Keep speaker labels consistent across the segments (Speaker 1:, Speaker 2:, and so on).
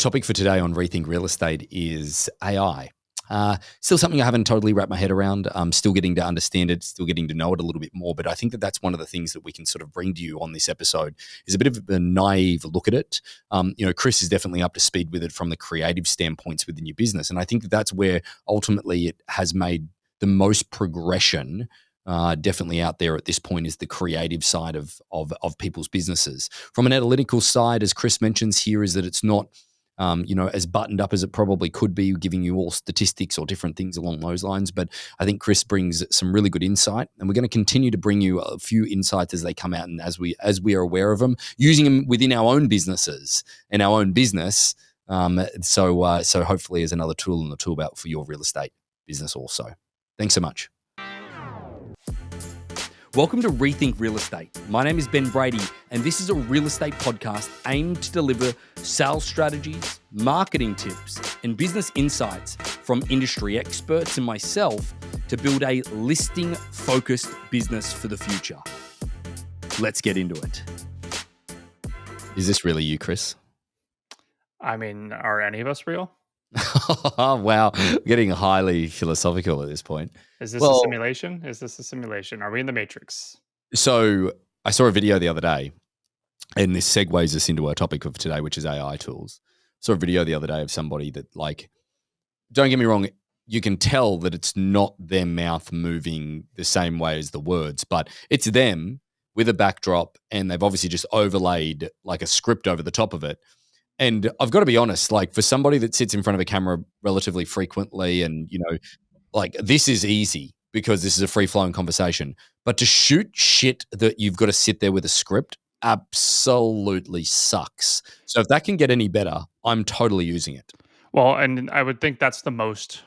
Speaker 1: topic for today on Rethink Real Estate is AI. Still something I haven't totally wrapped my head around. I'm still getting to understand it, still getting to know it a little bit more. But I think that that's one of the things that we can sort of bring to you on this episode is a bit of a naive look at it. Chris is definitely up to speed with it from the creative standpoints within your business. And I think that that's where ultimately it has made the most progression definitely out there at this point is the creative side of people's businesses. From an analytical side, as Chris mentions here, is that it's not as buttoned up as it probably could be, giving you all statistics or different things along those lines. But I think Chris brings some really good insight, and we're going to continue to bring you a few insights as they come out and as we are aware of them, using them within our own businesses and our own business. So hopefully as another tool in the tool belt for your real estate business also. Thanks so much. Welcome to Rethink Real Estate. My name is Ben Brady, and this is a real estate podcast aimed to deliver sales strategies, marketing tips, and business insights from industry experts and myself to build a listing-focused business for the future. Let's get into it. Is this really you, Chris?
Speaker 2: I mean, are any of us real?
Speaker 1: Wow, getting highly philosophical at this point.
Speaker 2: Is this a simulation? Is this a simulation? Are we in the Matrix?
Speaker 1: So I saw a video the other day, and this segues us into our topic of today, which is AI tools. I saw a video the other day of somebody that, don't get me wrong, you can tell that it's not their mouth moving the same way as the words, but it's them with a backdrop, and they've obviously just overlaid like a script over the top of it. And I've got to be honest, for somebody that sits in front of a camera relatively frequently and, this is easy because this is a free-flowing conversation. But to shoot shit that you've got to sit there with a script absolutely sucks. So if that can get any better, I'm totally using it.
Speaker 2: Well, and I would think that's the most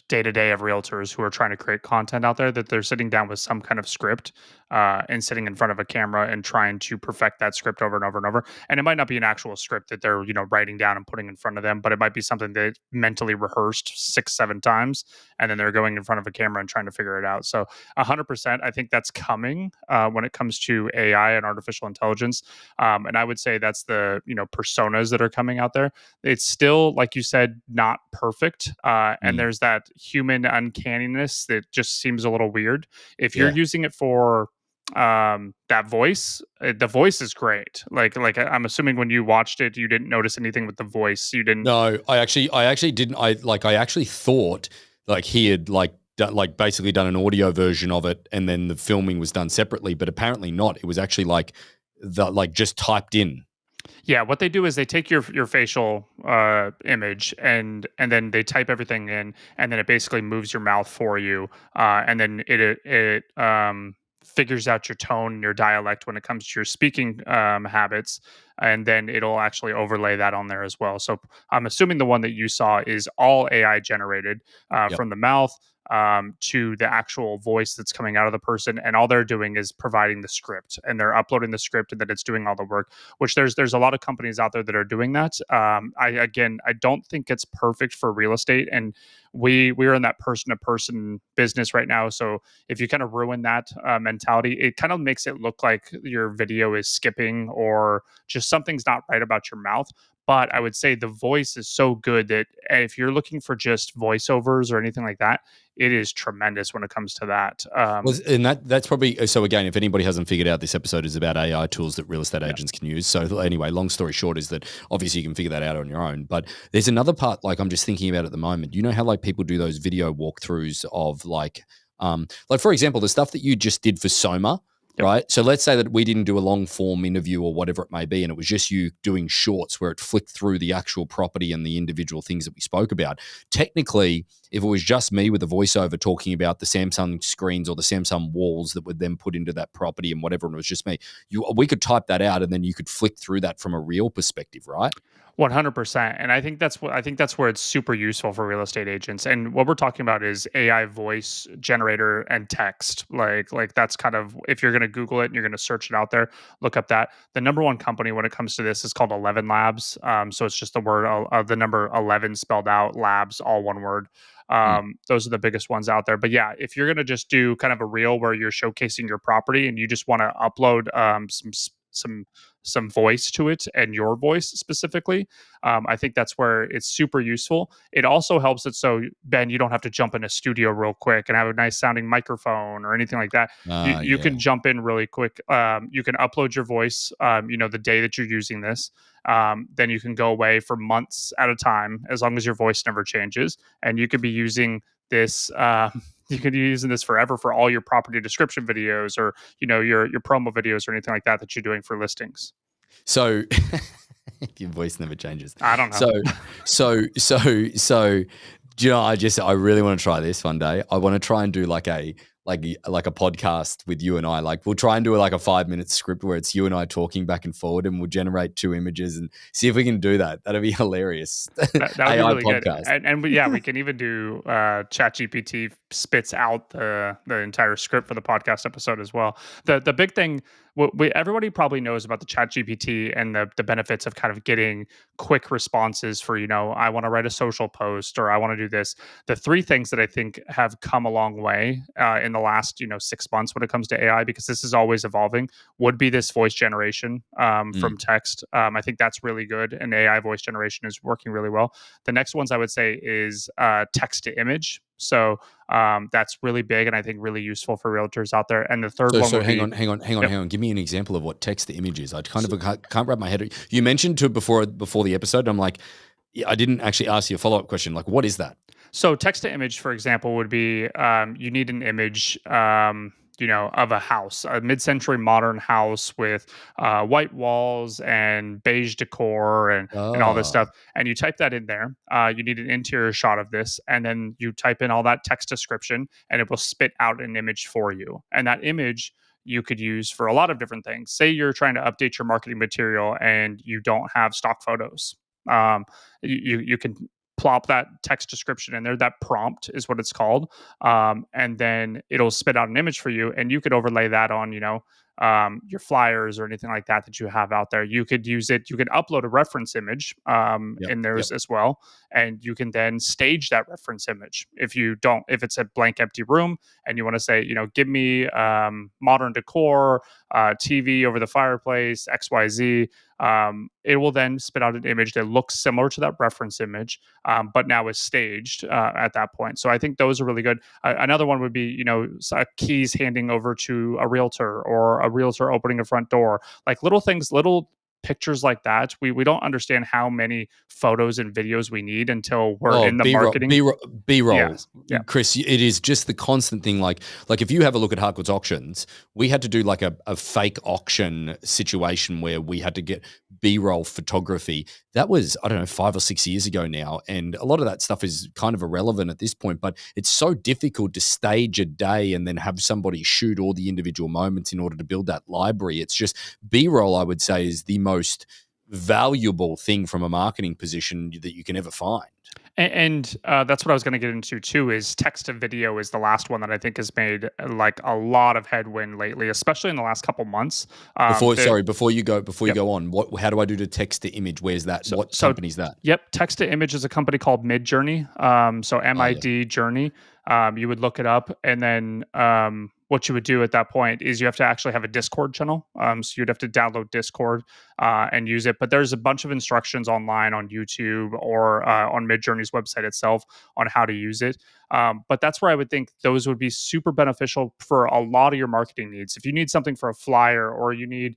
Speaker 2: day-to-day of realtors who are trying to create content out there, that they're sitting down with some kind of script and sitting in front of a camera and trying to perfect that script over and over and over. And it might not be an actual script that they're, writing down and putting in front of them, but it might be something they mentally rehearsed 6-7 times, and then they're going in front of a camera and trying to figure it out. So 100%, I think that's coming when it comes to AI and artificial intelligence. And I would say that's the, personas that are coming out there. It's still, like you said, not perfect. And there's that human uncanniness that just seems a little weird. If you're using it for that voice, the voice is great. Like I'm assuming when you watched it, you didn't notice anything with the voice. You didn't.
Speaker 1: No, I actually didn't. I actually thought he had basically done an audio version of it, and then the filming was done separately. But apparently not. It was actually just typed in.
Speaker 2: Yeah, what they do is they take your facial image and then they type everything in, and then it basically moves your mouth for you, and then it figures out your tone and your dialect when it comes to your speaking habits, and then it'll actually overlay that on there as well. So I'm assuming the one that you saw is all AI generated from the mouth to the actual voice that's coming out of the person, and all they're doing is providing the script, and they're uploading the script, and then it's doing all the work. Which there's a lot of companies out there that are doing that. I don't think it's perfect for real estate, and we're in that person to person business right now. So if you kind of ruin that mentality, it kind of makes it look like your video is skipping or just something's not right about your mouth. But I would say the voice is so good that if you're looking for just voiceovers or anything like that, it is tremendous when it comes to that.
Speaker 1: And that's probably, so again, if anybody hasn't figured out, this episode is about AI tools that real estate agents can use. So anyway, long story short is that obviously you can figure that out on your own. But there's another part, I'm just thinking about at the moment. You know how people do those video walkthroughs of for example, the stuff that you just did for Soma. Yep. Right. So let's say that we didn't do a long form interview or whatever it may be, and it was just you doing shorts where it flicked through the actual property and the individual things that we spoke about. Technically, if it was just me with a voiceover talking about the Samsung screens or the Samsung walls that would then put into that property and whatever, and it was just me, we could type that out and then you could flick through that from a real perspective, right?
Speaker 2: 100%. And I think that's where it's super useful for real estate agents. And what we're talking about is AI voice generator and text. Like that's kind of, if you're going to Google it and you're going to search it out there, look up that. The number one company when it comes to this is called 11 Labs. So it's just the word, the number 11 spelled out, labs, all one word. Those are the biggest ones out there. But yeah, if you're going to just do kind of a reel where you're showcasing your property and you just want to upload some some voice to it and your voice specifically. I think that's where it's super useful. It also helps it so, Ben, you don't have to jump in a studio real quick and have a nice sounding microphone or anything like that. You
Speaker 1: Yeah.
Speaker 2: can jump in really quick. You can upload your voice, the day that you're using this. Then you can go away for months at a time as long as your voice never changes. And you could be using this. You could be using this forever for all your property description videos or your promo videos or anything like that you're doing for listings.
Speaker 1: So your voice never changes.
Speaker 2: I don't know.
Speaker 1: So, do you know, I really want to try this one day. I want to try and do like a podcast with you and I. Like we'll try and do like a 5-minute script where it's you and I talking back and forward, and we'll generate 2 images and see if we can do that. That'd be hilarious.
Speaker 2: That would
Speaker 1: AI
Speaker 2: be really
Speaker 1: podcast.
Speaker 2: good. And we can even do ChatGPT spits out the entire script for the podcast episode as well. The big thing, everybody probably knows about the ChatGPT and the benefits of kind of getting quick responses for, I want to write a social post or I want to do this. The 3 things that I think have come a long way in the last 6 months when it comes to AI, because this is always evolving, would be this voice generation from text. I think that's really good, and AI voice generation is working really well. The next ones I would say is text to image. So that's really big and I think really useful for realtors out there. And the third one.
Speaker 1: So hang on. Give me an example of what text to image is. I kind of can't wrap my head. You mentioned to before the episode. And I'm like, yeah, I didn't actually ask you a follow up question. Like, what is that?
Speaker 2: So text to image, for example, would be you need an image. Of a house, a mid-century modern house with white walls and beige decor and all this stuff. And you type that in there. You need an interior shot of this, and then you type in all that text description, and it will spit out an image for you. And that image you could use for a lot of different things. Say you're trying to update your marketing material and you don't have stock photos. You can plop that text description in there. That prompt is what it's called. And then it'll spit out an image for you, and you could overlay that on, your flyers or anything like that you have out there. You could use it. You could upload a reference image in theirs as well, and you can then stage that reference image. If it's a blank, empty room, and you want to say, give me modern decor, TV over the fireplace, XYZ. It will then spit out an image that looks similar to that reference image, but now is staged at that point. So I think those are really good. Another one would be, keys handing over to a realtor or a realtor opening a front door, like little things, little pictures like that. We don't understand how many photos and videos we need until we're in the marketing.
Speaker 1: B-roll.
Speaker 2: Yes. Yeah.
Speaker 1: Chris, it is just the constant thing. Like if you have a look at Harcourts Auctions, we had to do like a fake auction situation where we had to get B-roll photography. That was, I don't know, 5 or 6 years ago now. And a lot of that stuff is kind of irrelevant at this point, but it's so difficult to stage a day and then have somebody shoot all the individual moments in order to build that library. It's just B-roll, I would say, is the most valuable thing from a marketing position that you can ever find.
Speaker 2: And that's what I was going to get into too, is text to video is the last one that I think has made like a lot of headwind lately, especially in the last couple months.
Speaker 1: Before you go on, how do I do the text to image? Where's that? What company is that?
Speaker 2: Yep. Text to image is a company called Midjourney. So MID Journey. You would look it up, and then what you would do at that point is you have to actually have a Discord channel. So you'd have to download Discord and use it. But there's a bunch of instructions online on YouTube or on Midjourney's website itself on how to use it. But that's where I would think those would be super beneficial for a lot of your marketing needs. If you need something for a flyer, or you need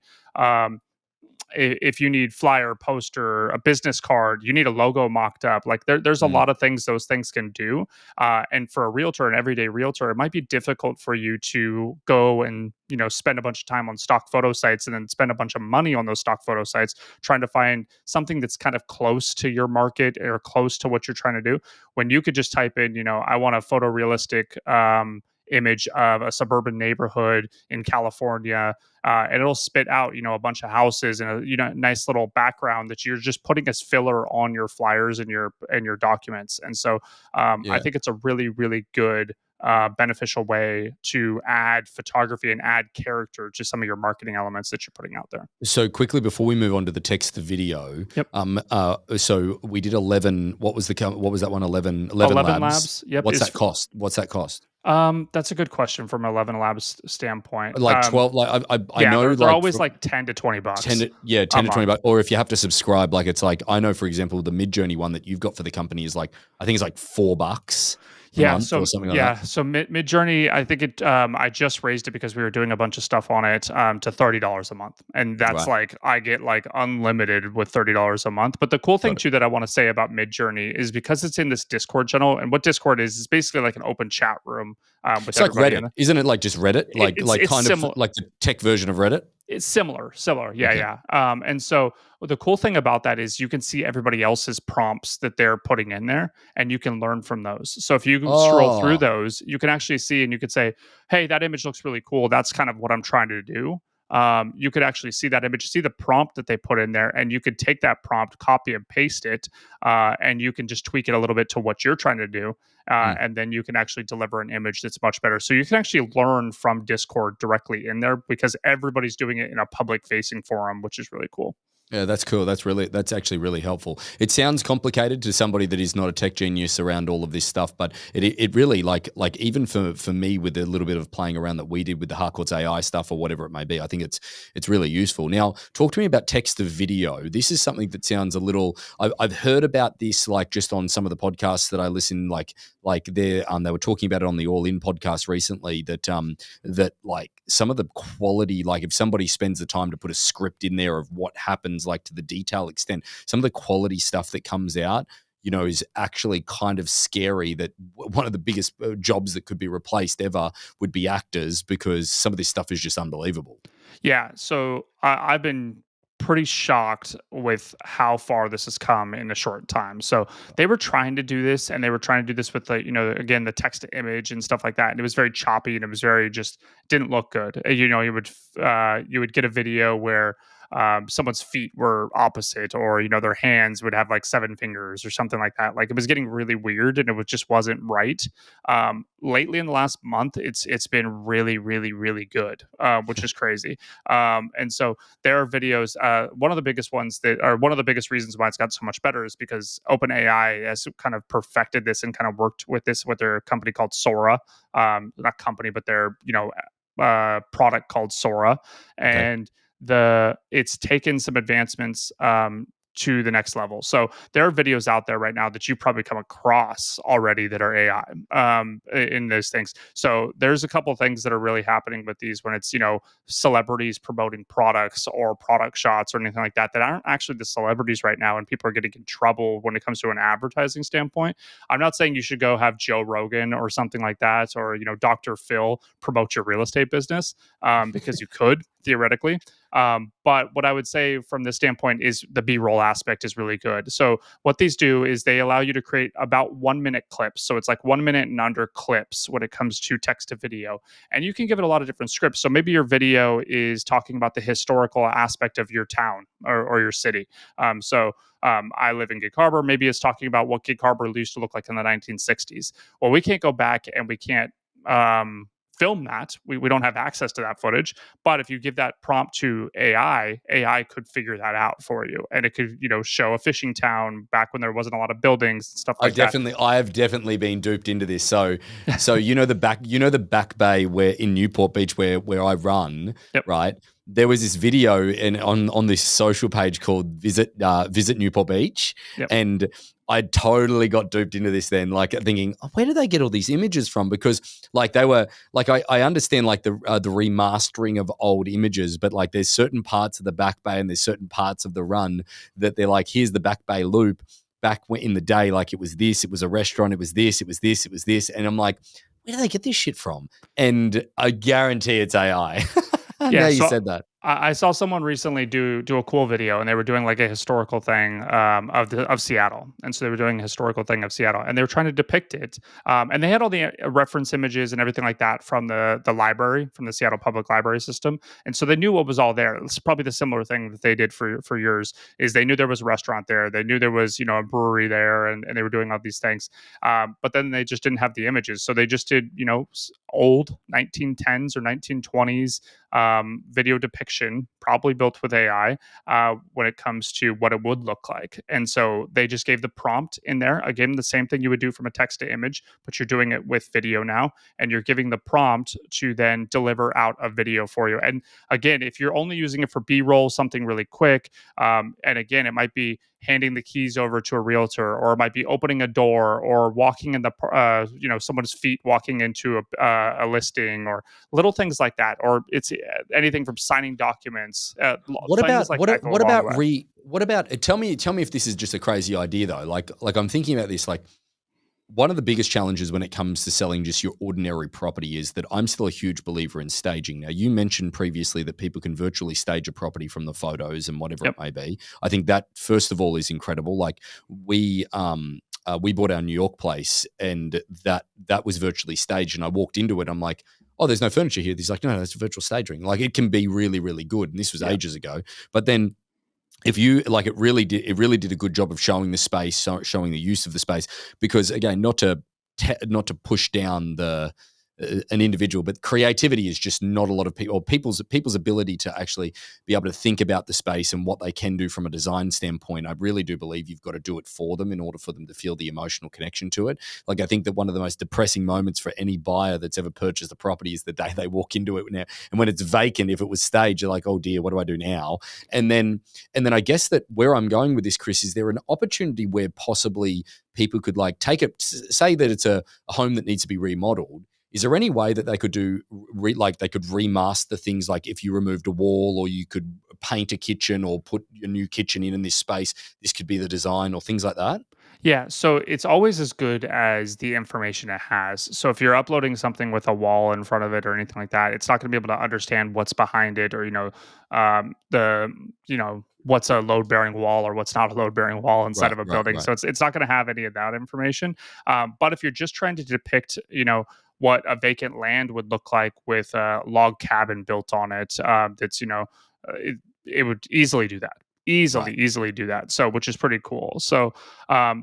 Speaker 2: if you need flyer, poster, a business card, you need a logo mocked up. Like there's a lot of things those things can do. And for a realtor, an everyday realtor, it might be difficult for you to go and spend a bunch of time on stock photo sites and then spend a bunch of money on those stock photo sites trying to find something that's kind of close to your market or close to what you're trying to do. When you could just type in, I want a photorealistic image of a suburban neighborhood in California, and it'll spit out, a bunch of houses and a nice little background that you're just putting as filler on your flyers and your documents. And so I think it's a really, really good beneficial way to add photography and add character to some of your marketing elements that you're putting out there.
Speaker 1: So quickly before we move on to the text to video,
Speaker 2: Yep.
Speaker 1: So we did 11. What was that one? 11
Speaker 2: Labs. Yep.
Speaker 1: What's that cost? What's that cost?
Speaker 2: That's a good question from 11 Labs standpoint.
Speaker 1: Like 12. Like I know
Speaker 2: they're always like $10 to $20.
Speaker 1: 10 to 20 bucks. Or if you have to subscribe, like it's like, I know, for example, the Midjourney one that you've got for the company is like, I think it's like $4 a month or something like that.
Speaker 2: So Midjourney, I think I just raised it because we were doing a bunch of stuff on it to $30 a month, and that's
Speaker 1: Right.
Speaker 2: like I get like unlimited with $30 a month. But the cool thing too that I want to say about Midjourney is because it's in this Discord channel, and what Discord is basically like an open chat room. With
Speaker 1: It's like Reddit, isn't it? Like just Reddit, it's kind of like the tech version of Reddit.
Speaker 2: It's similar. Yeah,
Speaker 1: Okay.
Speaker 2: yeah. And so the cool thing about that is you can see everybody else's prompts that they're putting in there, and you can learn from those. So if you scroll through those, you can actually see, and you could say, "Hey, that image looks really cool. That's kind of what I'm trying to do." You could actually see that image, see the prompt that they put in there, and you could take that prompt, copy and paste it, and you can just tweak it a little bit to what you're trying to do. And then you can actually deliver an image that's much better. So you can actually learn from Discord directly in there because everybody's doing it in a public facing forum, which is really cool.
Speaker 1: Yeah, that's cool. That's actually really helpful. It sounds complicated to somebody that is not a tech genius around all of this stuff, but it really like even for me with a little bit of playing around that we did with the Harcourts AI stuff or whatever it may be, I think it's really useful. Now, talk to me about text to video. This is something that sounds a little. I've heard about this like just on some of the podcasts that I listen like they were talking about it on the All In podcast recently that like some of the quality, like if somebody spends the time to put a script in there of what happens, like to the detail extent, some of the quality stuff that comes out, is actually kind of scary. That one of the biggest jobs that could be replaced ever would be actors, because some of this stuff is just unbelievable.
Speaker 2: Yeah. So I've been pretty shocked with how far this has come in a short time. So they were trying to do this, and they were trying to do this with the, again, the text to image and stuff like that. And it was very choppy, and it was very just didn't look good. You would get a video where someone's feet were opposite, or their hands would have like 7 fingers or something like that. Like it was getting really weird, and just wasn't right. Lately in the last month, it's been really, really, really good, which is crazy. And so there are videos. One of the biggest ones that are one of the biggest reasons why it's got so much better is because OpenAI has kind of perfected this and kind of worked with this with their company called Sora. Not company, but their product called Sora, and it's taken some advancements to the next level. So there are videos out there right now that you've probably come across already that are AI in those things. So there's a couple of things that are really happening with these when it's, celebrities promoting products or product shots or anything like that aren't actually the celebrities right now, and people are getting in trouble when it comes to an advertising standpoint. I'm not saying you should go have Joe Rogan or something like that, or, Dr. Phil promote your real estate business, because you could theoretically. But what I would say from this standpoint is the B-roll aspect is really good. So what these do is they allow you to create about 1 minute clips. So it's like 1 minute and under clips when it comes to text to video. And you can give it a lot of different scripts. So maybe your video is talking about the historical aspect of your town or your city. I live in Gig Harbor. Maybe it's talking about what Gig Harbor used to look like in the 1960s. Well, we can't go back and we can't film that. We don't have access to that footage. But if you give that prompt to AI could figure that out for you, and it could show a fishing town back when there wasn't a lot of buildings and stuff like that.
Speaker 1: I have definitely been duped into this. So the back bay where in Newport Beach where I run,
Speaker 2: yep.
Speaker 1: Right? There was this video on this social page called Visit Newport Beach,
Speaker 2: yep.
Speaker 1: And I totally got duped into this then, like thinking, where do they get all these images from? Because like they were like, I understand like the remastering of old images, but like there's certain parts of the back bay and there's certain parts of the run that they're like, here's the back bay loop. Back in the day, like it was a restaurant, it was this. And I'm like, where do they get this shit from? And I guarantee it's AI.
Speaker 2: Yeah,
Speaker 1: you said that.
Speaker 2: I saw someone recently do a cool video, and they were doing like a historical thing of Seattle, and so they were doing a historical thing of Seattle, and they were trying to depict it, and they had all the reference images and everything like that from the library, from the Seattle Public Library system, and so they knew what was all there. It's probably the similar thing that they did for yours. Is they knew there was a restaurant there, they knew there was a brewery there, and they were doing all these things, but then they just didn't have the images, so they just did old 1910s or 1920s video depiction, probably built with AI, when it comes to what it would look like. And so they just gave the prompt in there. Again, the same thing you would do from a text to image, but you're doing it with video now. And you're giving the prompt to then deliver out a video for you. And again, if you're only using it for B roll, something really quick, and again, it might be handing the keys over to a realtor, or it might be opening a door, or walking in the someone's feet walking into a listing, or little things like that, or it's anything from signing documents.
Speaker 1: What
Speaker 2: Things
Speaker 1: about
Speaker 2: like that go a long way.
Speaker 1: what about tell me if this is just a crazy idea though. Like I'm thinking about this, like one of the biggest challenges when it comes to selling just your ordinary property is that I'm still a huge believer in staging. Now, you mentioned previously that people can virtually stage a property from the photos and whatever
Speaker 2: Yep.
Speaker 1: it may be. I think that, first of all, is incredible. Like we bought our New York place, and that was virtually staged. And I walked into it, I'm like, oh, there's no furniture here. He's like, no, that's virtual staging. Like it can be really, really good. And this was ages ago. But then if you like, it really did a good job of showing the space, showing the use of the space, because again, not to push down the an individual, but creativity is just not a lot of people, or people's ability to actually be able to think about the space and what they can do from a design standpoint. I really do believe you've got to do it for them in order for them to feel the emotional connection to it. Like I think that one of the most depressing moments for any buyer that's ever purchased a property is the day they walk into it now, and when it's vacant, if it was staged, you're like, oh dear, what do I do now? And then I guess that where I'm going with this, Chris, is there an opportunity where possibly people could like take it, say that it's a home that needs to be remodeled. Is there any way that they could do, they could remaster things, like if you removed a wall, or you could paint a kitchen, or put a new kitchen in this space, this could be the design, or things like that?
Speaker 2: Yeah, so it's always as good as the information it has. So if you're uploading something with a wall in front of it or anything like that, it's not going to be able to understand what's behind it, or the what's a load bearing wall or what's not a load bearing wall inside
Speaker 1: Right,
Speaker 2: of a
Speaker 1: right,
Speaker 2: building.
Speaker 1: right.
Speaker 2: So it's not going to have any of that information. But if you're just trying to depict, what a vacant land would look like with a log cabin built on it, that's it would easily do that.
Speaker 1: Right.
Speaker 2: Easily do that. So, which is pretty cool. So,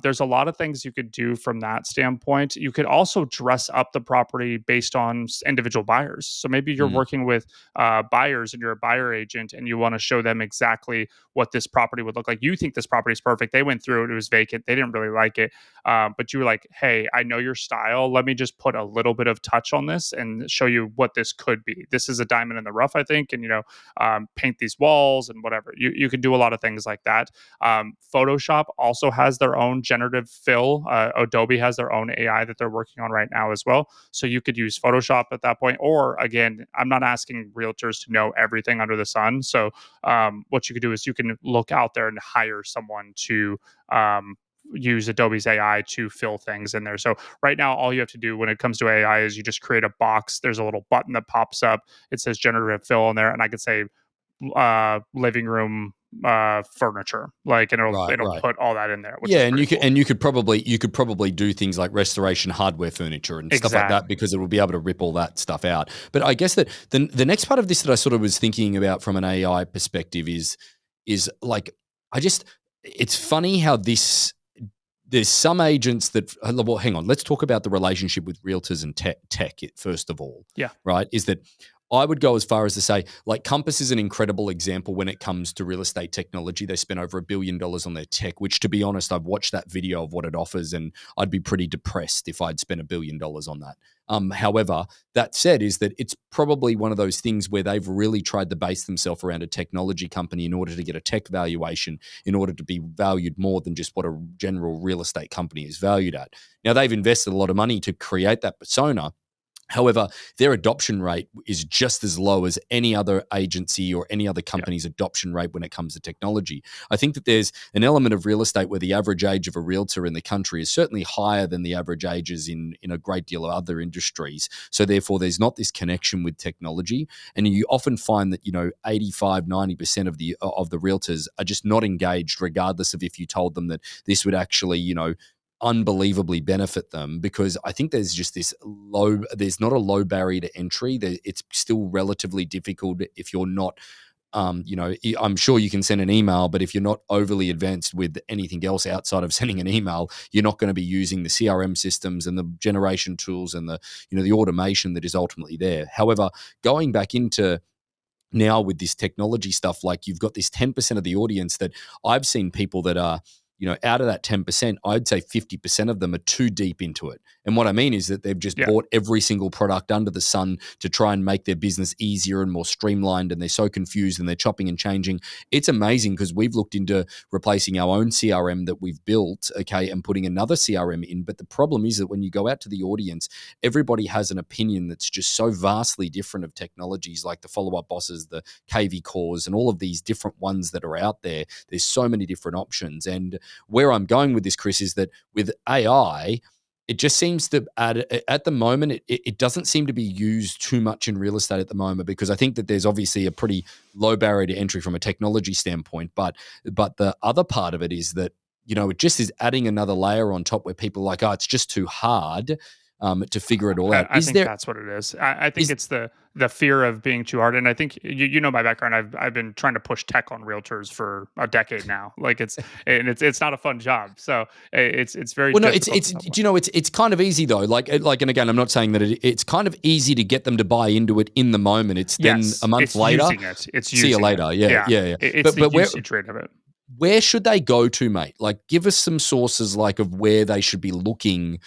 Speaker 2: there's a lot of things you could do from that standpoint. You could also dress up the property based on individual buyers. So maybe you're
Speaker 1: Mm,
Speaker 2: working with buyers, and you're a buyer agent, and you want to show them exactly what this property would look like. You think this property is perfect. They went through it, it was vacant. They didn't really like it. But you were like, hey, I know your style. Let me just put a little bit of touch on this and show you what this could be. This is a diamond in the rough, I think. And, paint these walls and whatever. You can do a lot of things like that. Photoshop also has their own generative fill. Adobe has their own AI that they're working on right now as well. So you could use Photoshop at that point. Or again, I'm not asking realtors to know everything under the sun. So what you could do is you can look out there and hire someone to use Adobe's AI to fill things in there. So right now, all you have to do when it comes to AI is you just create a box. There's a little button that pops up. It says generative fill in there, and I could say living room furniture, like, and it'll
Speaker 1: right,
Speaker 2: it'll
Speaker 1: right.
Speaker 2: put all that in there, which
Speaker 1: Yeah,
Speaker 2: is
Speaker 1: and
Speaker 2: pretty cool.
Speaker 1: you could probably do things like restoration hardware furniture and stuff like that,
Speaker 2: Exactly.
Speaker 1: because it will be able to rip all that stuff out. But I guess that the next part of this that I sort of was thinking about from an AI perspective is like, I just, it's funny how there's some agents that, well, hang on, let's talk about the relationship with realtors and tech first of all,
Speaker 2: Yeah.
Speaker 1: right? Is that I would go as far as to say, like, Compass is an incredible example when it comes to real estate technology. They spent over $1 billion on their tech, which, to be honest, I've watched that video of what it offers, and I'd be pretty depressed if I'd spent $1 billion on that. However, that said, is that it's probably one of those things where they've really tried to base themselves around a technology company in order to get a tech valuation, in order to be valued more than just what a general real estate company is valued at. Now, they've invested a lot of money to create that persona, However, their adoption rate is just as low as any other agency or any other company's adoption rate when it comes to technology. I think that there's an element of real estate where the average age of a realtor in the country is certainly higher than the average ages in a great deal of other industries. So therefore, there's not this connection with technology. And you often find that, 85, 90% of the realtors are just not engaged, regardless of if you told them that this would actually, unbelievably benefit them, because I think there's just there's not a low barrier to entry. It's still relatively difficult if you're not, I'm sure you can send an email, but if you're not overly advanced with anything else outside of sending an email, you're not going to be using the CRM systems and the generation tools and the automation that is ultimately there. However, going back into now with this technology stuff, like you've got this 10% of the audience that I've seen people that are, out of that 10%, I'd say 50% of them are too deep into it. And what I mean is that they've just bought every single product under the sun to try and make their business easier and more streamlined. And they're so confused and they're chopping and changing. It's amazing because we've looked into replacing our own CRM that we've built, okay, and putting another CRM in. But the problem is that when you go out to the audience, everybody has an opinion that's just so vastly different of technologies like the follow-up bosses, the KV cores, and all of these different ones that are out there. There's so many different options. And where I'm going with this, Chris, is that with AI, it just seems to at the moment, it doesn't seem to be used too much in real estate at the moment, because I think that there's obviously a pretty low barrier to entry from a technology standpoint. But the other part of it is that, it just is adding another layer on top where people are like, oh, it's just too hard to figure it all out.
Speaker 2: I think that's what it is. I think it's the fear of being too hard. And I think you know my background. I've been trying to push tech on realtors for a decade now. Like it's not a fun job. So it's very
Speaker 1: well. No,
Speaker 2: difficult.
Speaker 1: it's kind of easy though. Like and again, I'm not saying that it's kind of easy to get them to buy into it in the moment. It's then a month later.
Speaker 2: It's
Speaker 1: see you later. Yeah.
Speaker 2: It's the usage rate of it.
Speaker 1: Where should they go to, mate? Like, give us some sources like of where they should be looking.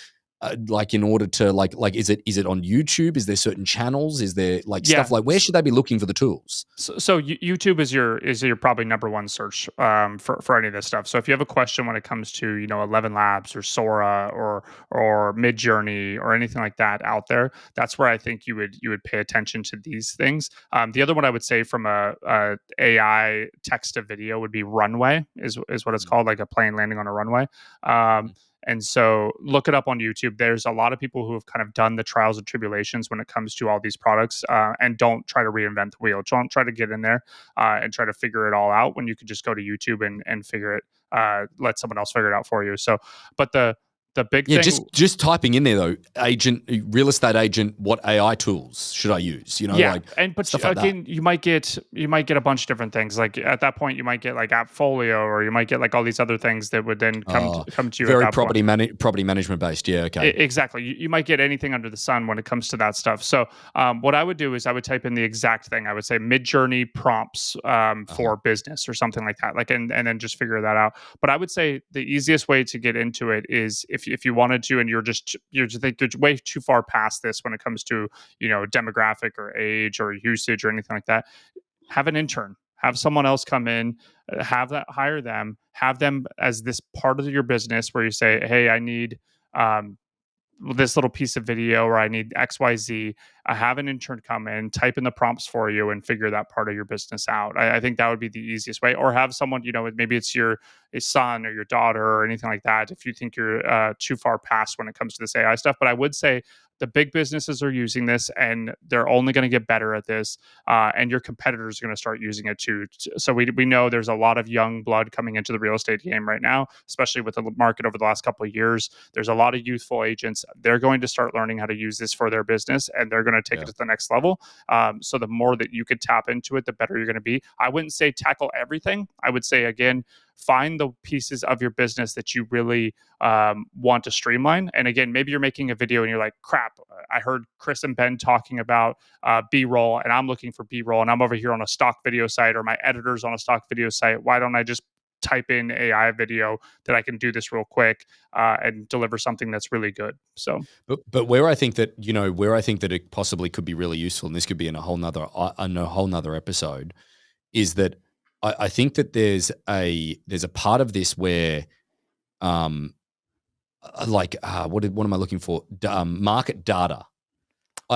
Speaker 1: Like in order to like is it on YouTube? Is there certain channels? Is there stuff like where should they be looking for the tools?
Speaker 2: So YouTube is your probably number one search for any of this stuff. So if you have a question when it comes to 11 Labs or Sora or Midjourney or anything like that out there, that's where I think you would pay attention to these things. The other one I would say from a AI text to video would be Runway is what it's called, like a plane landing on a runway. And so look it up on YouTube. There's a lot of people who have kind of done the trials and tribulations when it comes to all these products, and don't try to reinvent the wheel. Don't try to get in there and try to figure it all out when you could just go to YouTube and figure it, let someone else figure it out for you. So, but the big thing,
Speaker 1: just typing in there though, real estate agent, what AI tools should I use?
Speaker 2: But again, you might get a bunch of different things. Like at that point, you might get like Appfolio, or you might get like all these other things that would then come to you.
Speaker 1: Very property management based. Yeah, okay.
Speaker 2: Exactly. You might get anything under the sun when it comes to that stuff. So what I would do is I would type in the exact thing. I would say Midjourney prompts for business or something like that. Like and then just figure that out. But I would say the easiest way to get into it is if you wanted to, and you're just think you're way too far past this when it comes to demographic or age or usage or anything like that, have an intern, have someone else come in, hire them, have them as this part of your business where you say, hey, I need this little piece of video, or I need XYZ. I have an intern come in, type in the prompts for you, and figure that part of your business out. I think that would be the easiest way. Or have someone, maybe it's your son or your daughter or anything like that, if you think you're too far past when it comes to this AI stuff. But I would say the big businesses are using this, and they're only going to get better at this. And your competitors are going to start using it too. So we know there's a lot of young blood coming into the real estate game right now, especially with the market over the last couple of years. There's a lot of youthful agents. They're going to start learning how to use this for their business, and they're going to take it to the next level. So the more that you could tap into it, the better you're going to be. I wouldn't say tackle everything. I would say, again, find the pieces of your business that you really want to streamline. And again, maybe you're making a video and you're like, crap, I heard Chris and Ben talking about B-roll, and I'm looking for B-roll, and I'm over here on a stock video site, or my editor's on a stock video site. Why don't I just type in AI video that I can do this real quick and deliver something that's really good? So,
Speaker 1: but where I think that it possibly could be really useful, and this could be in a whole nother episode, is that I think that there's a part of this where, what am I looking for? Market data.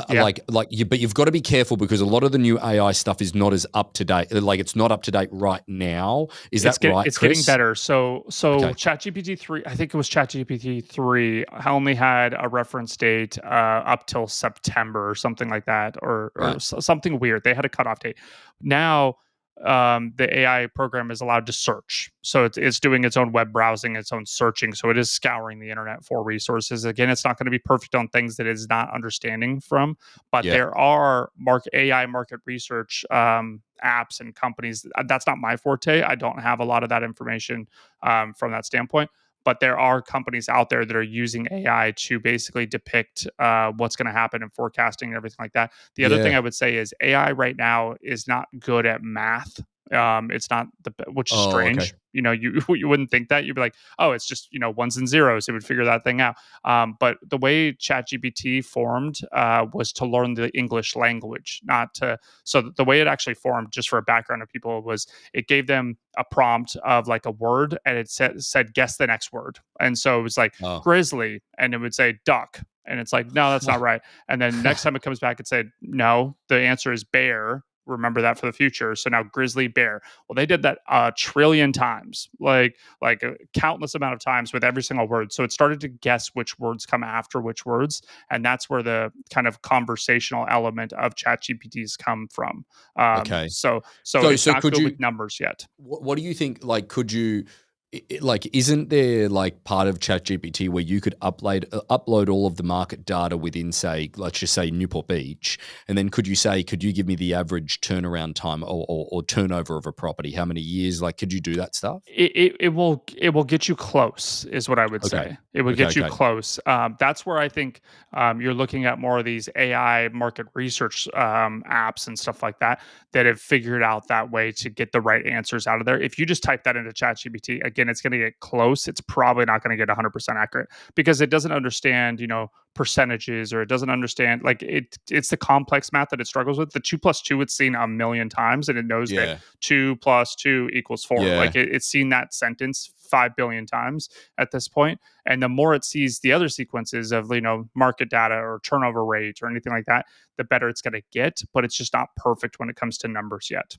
Speaker 2: Yeah.
Speaker 1: But you've got to be careful because a lot of the new AI stuff is not as up to date. Like it's not up to date right now. Is that right,
Speaker 2: It's getting
Speaker 1: Chris?
Speaker 2: better. So
Speaker 1: Okay.
Speaker 2: ChatGPT 3, I think it was ChatGPT 3, only had a reference date up till September or something like that, or
Speaker 1: Right.
Speaker 2: something weird. They had a cutoff date. Now the AI program is allowed to search. So it's doing its own web browsing, its own searching. So it is scouring the internet for resources. Again, it's not going to be perfect on things that it's not understanding from, but
Speaker 1: Yeah.
Speaker 2: there are AI market research apps and companies. That's not my forte. I don't have a lot of that information from that standpoint. But there are companies out there that are using AI to basically depict what's going to happen in forecasting and everything like that. The other thing
Speaker 1: Yeah.
Speaker 2: I would say is AI right now is not good at math. It's not which is
Speaker 1: Oh, okay.
Speaker 2: strange. You wouldn't think that. You'd be like, oh, it's just ones and zeros. It would figure that thing out. But the way ChatGPT formed was to learn the English language, not to. So the way it actually formed, just for a background of people, was it gave them a prompt of like a word, and it said guess the next word. And so it was like
Speaker 1: Oh.
Speaker 2: grizzly, and it would say duck, and it's like no, that's not right. And then next time it comes back, it said no, the answer is bear. Remember that for the future. So now grizzly bear. Well, they did that a trillion times, like a countless amount of times with every single word. So it started to guess which words come after which words, and that's where the kind of conversational element of ChatGPT's come from.
Speaker 1: Okay.
Speaker 2: So
Speaker 1: So
Speaker 2: it's
Speaker 1: so
Speaker 2: not
Speaker 1: could
Speaker 2: good
Speaker 1: you
Speaker 2: with numbers yet.
Speaker 1: what do you think? Like, could you, like, isn't there like part of ChatGPT where you could upload all of the market data within, say, let's just say Newport Beach, and then could you give me the average turnaround time or turnover of a property? How many years? Like, could you do that stuff?
Speaker 2: It will get you close, is what I would
Speaker 1: Okay.
Speaker 2: say. It would
Speaker 1: Okay.
Speaker 2: get you
Speaker 1: Okay.
Speaker 2: close. That's where I think you're looking at more of these AI market research apps and stuff like that have figured out that way to get the right answers out of there. If you just type that into ChatGPT, again, it's going to get close. It's probably not going to get 100% accurate because it doesn't understand, percentages, or it doesn't understand like it's the complex math that it struggles with. The 2 plus 2 it's seen a million times, and it knows that
Speaker 1: Yeah.
Speaker 2: 2 plus 2 equals 4.
Speaker 1: Yeah.
Speaker 2: Like it's seen that sentence 5 billion times at this point. And the more it sees the other sequences of market data or turnover rate or anything like that, the better it's going to get. But it's just not perfect when it comes to numbers yet.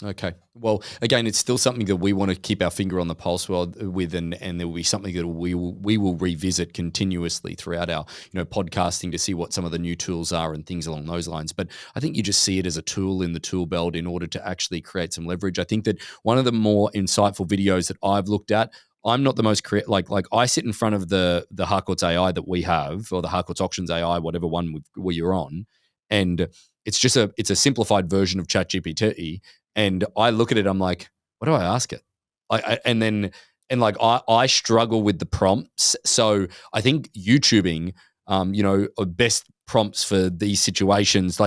Speaker 1: Okay. Well, again, it's still something that we want to keep our finger on the pulse with, and there will be something that we will revisit continuously throughout our podcasting to see what some of the new tools are and things along those lines. But I think you just see it as a tool in the tool belt in order to actually create some leverage. I think that one of the more insightful videos that I've looked at. I'm not the most like I sit in front of the Harcourts AI that we have, or the Harcourts Auctions AI, whatever one you're on, and it's a simplified version of ChatGPT. And I look at it, I'm like, what do I ask it? I struggle with the prompts. So I think YouTubing, are best prompts for these situations.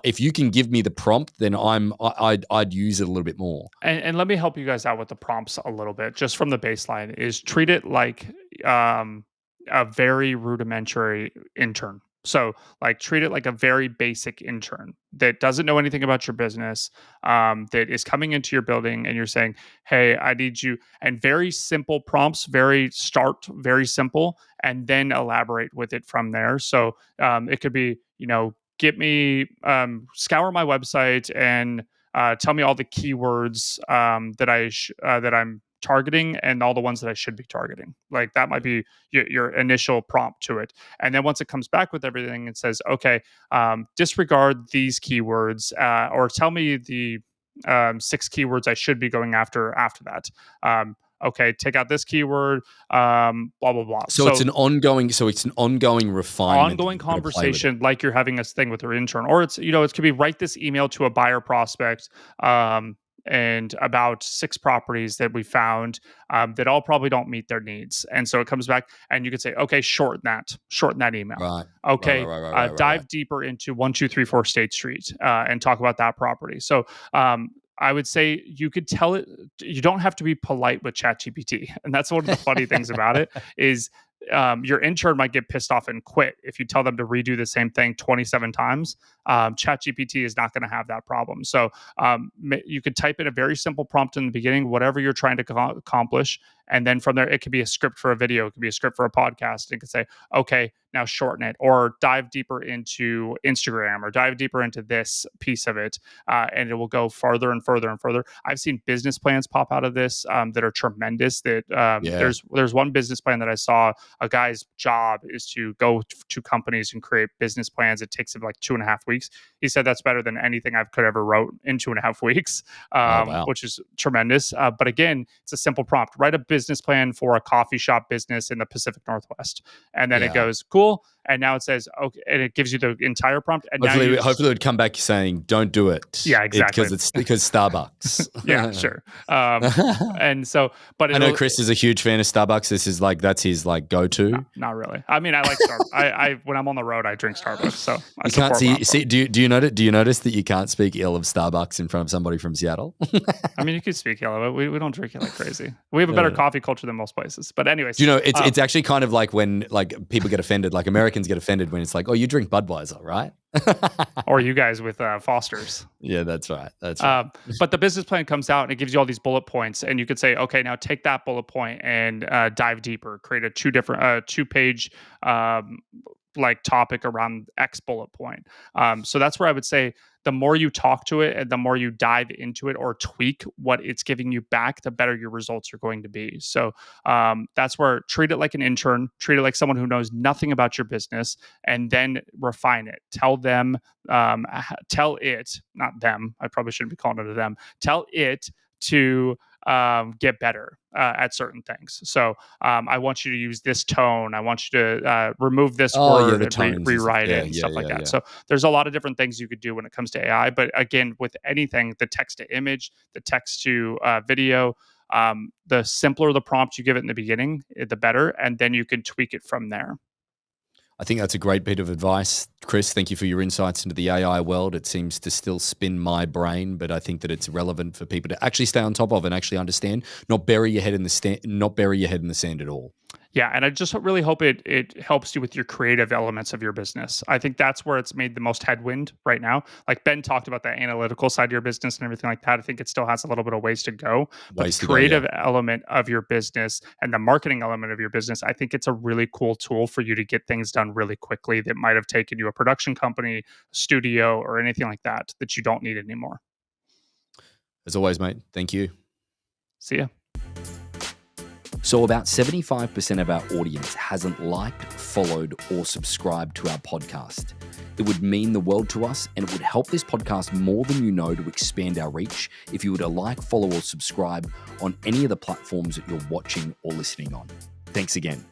Speaker 1: If you can give me the prompt, then I'd use it a little bit more.
Speaker 2: And let me help you guys out with the prompts a little bit, just from the baseline. Is treat it like um, a very rudimentary intern. So, like, treat it like a very basic intern that doesn't know anything about your business, that is coming into your building, and you're saying, "Hey, I need you." And very simple prompts, very simple, and then elaborate with it from there. So, it could be, get me scour my website and tell me all the keywords that I'm targeting and all the ones that I should be targeting. Like that might be your initial prompt to it. And then once it comes back with everything, it says, okay, disregard these keywords, or tell me the 6 keywords I should be going after that. Okay, take out this keyword, blah blah blah.
Speaker 1: So it's an ongoing refinement that
Speaker 2: Ongoing
Speaker 1: you've got to play with it.
Speaker 2: conversation like you're having this thing with your intern, or it could be write this email to a buyer prospect, and about 6 properties that we found, that all probably don't meet their needs. And so it comes back, and you could say, okay, shorten that email.
Speaker 1: Right. Right, right,
Speaker 2: Okay,
Speaker 1: right, right, right, right, right.
Speaker 2: dive deeper into 1234 State Street, and talk about that property. So I would say you could tell it. You don't have to be polite with ChatGPT, and that's one of the funny things about it is your intern might get pissed off and quit if you tell them to redo the same thing 27 times. ChatGPT is not going to have that problem. So you could type in a very simple prompt in the beginning, whatever you're trying to accomplish. And then from there, it could be a script for a video, it could be a script for a podcast. It could say, okay, now shorten it, or dive deeper into Instagram, or dive deeper into this piece of it. And it will go farther and further and further. I've seen business plans pop out of this that are tremendous. That there's one business plan that I saw. A guy's job is to go to companies and create business plans. It takes him like 2.5 weeks. He said that's better than anything I could ever wrote in 2.5 weeks,
Speaker 1: wow.
Speaker 2: which is tremendous. But again, it's a simple prompt. Write a business plan for a coffee shop business in the Pacific Northwest. And then it goes, cool. And now it says, okay, and it gives you the entire prompt. And
Speaker 1: hopefully,
Speaker 2: now
Speaker 1: hopefully it would come back saying, don't do it.
Speaker 2: Yeah, exactly.
Speaker 1: Because Starbucks.
Speaker 2: Yeah, sure. And so, but
Speaker 1: I know Chris is a huge fan of Starbucks. This is like, that's his like go-to.
Speaker 2: No, not really. I mean, I like Starbucks. I when I'm on the road, I drink Starbucks. So I
Speaker 1: you can't see. Do you notice that you can't speak ill of Starbucks in front of somebody from Seattle?
Speaker 2: I mean, you could speak ill of it. We don't drink it like crazy. We have a better coffee culture than most places. But anyways,
Speaker 1: do you know, it's actually kind of like when like people get offended, like Americans get offended when it's like, oh, you drink Budweiser, right?
Speaker 2: Or you guys with Foster's.
Speaker 1: Yeah, that's right. That's right.
Speaker 2: But the business plan comes out and it gives you all these bullet points, and you could say, okay, now take that bullet point and dive deeper. Create a two-page like topic around X bullet point. So that's where I would say the more you talk to it and the more you dive into it or tweak what it's giving you back, the better your results are going to be. So that's where treat it like an intern, treat it like someone who knows nothing about your business, and then refine it. Tell them, tell it, not them. I probably shouldn't be calling it a them. Tell it to get better at certain things. So I want you to use this tone. I want you to remove this word and rewrite it and stuff like that. So there's a lot of different things you could do when it comes to AI. But again, with anything, the text to image, the text to video, the simpler the prompt you give it in the beginning, the better. And then you can tweak it from there.
Speaker 1: I think that's a great bit of advice. Chris, thank you for your insights into the AI world. It seems to still spin my brain, but I think that it's relevant for people to actually stay on top of and actually understand, not bury your head in the sand at all.
Speaker 2: Yeah, and I just really hope it helps you with your creative elements of your business. I think that's where it's made the most headwind right now. Like Ben talked about the analytical side of your business and everything like that. I think it still has a little bit of ways to go. But the creative element of your business and the marketing element of your business, I think it's a really cool tool for you to get things done really quickly that might have taken you a production company, studio, or anything like that you don't need anymore.
Speaker 1: As always, mate, thank you.
Speaker 2: See ya.
Speaker 1: So about 75% of our audience hasn't liked, followed, or subscribed to our podcast. It would mean the world to us, and it would help this podcast more than you know to expand our reach if you were to like, follow, or subscribe on any of the platforms that you're watching or listening on. Thanks again.